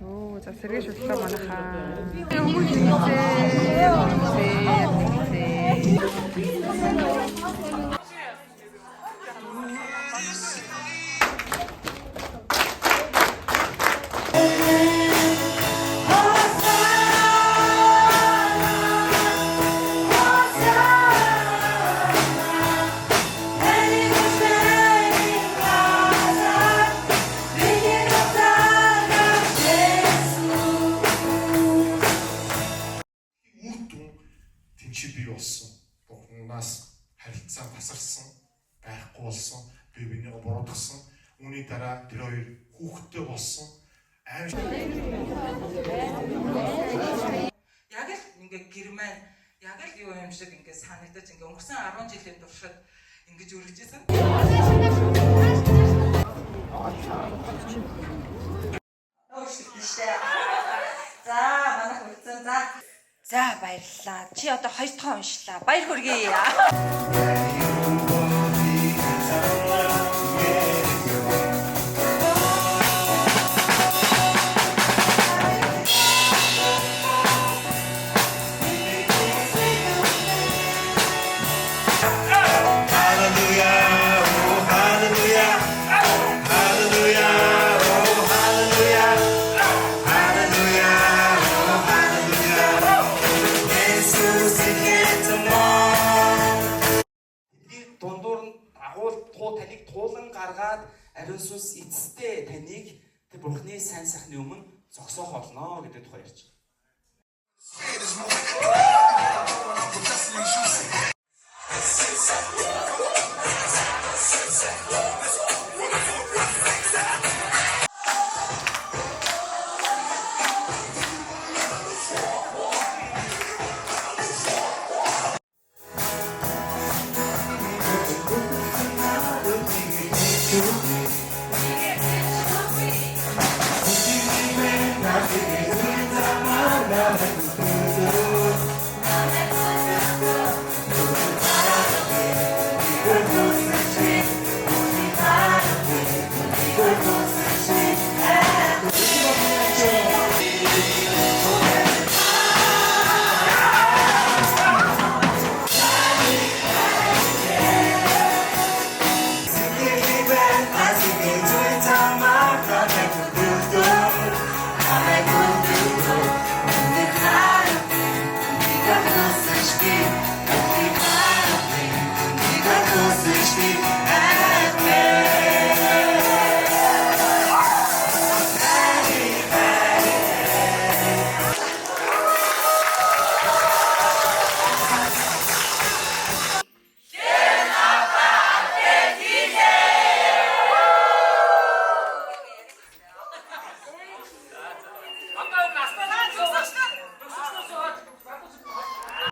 Оо, за сэргээ шүтлээ манайхаа. Өнгөж нэгзээ. Тэнцвэр бий болсон. Бурханаас харилцаа тасарсан, байхгүй болсон, бие биенээ буруудсан. Үүний дараа тэр хоёр хүүхэдтэй болсон. Яг л ингээ герман яг л юу юм шиг ингээ санагдаж ингээ өнгөрсөн 10 жилийн туршид ингэж үргэлжсэн. За манайх үлдсэн. За баярлалаа. Чи одоо 2 дахь уншлаа. Баяр хүргэе. Таныг туулан гаргаад ариун сүнс эцэстээ таныг тэр Бурхны сайн сайхны өмнө зогсоох болно гэдэг тухай ярьж байгаа.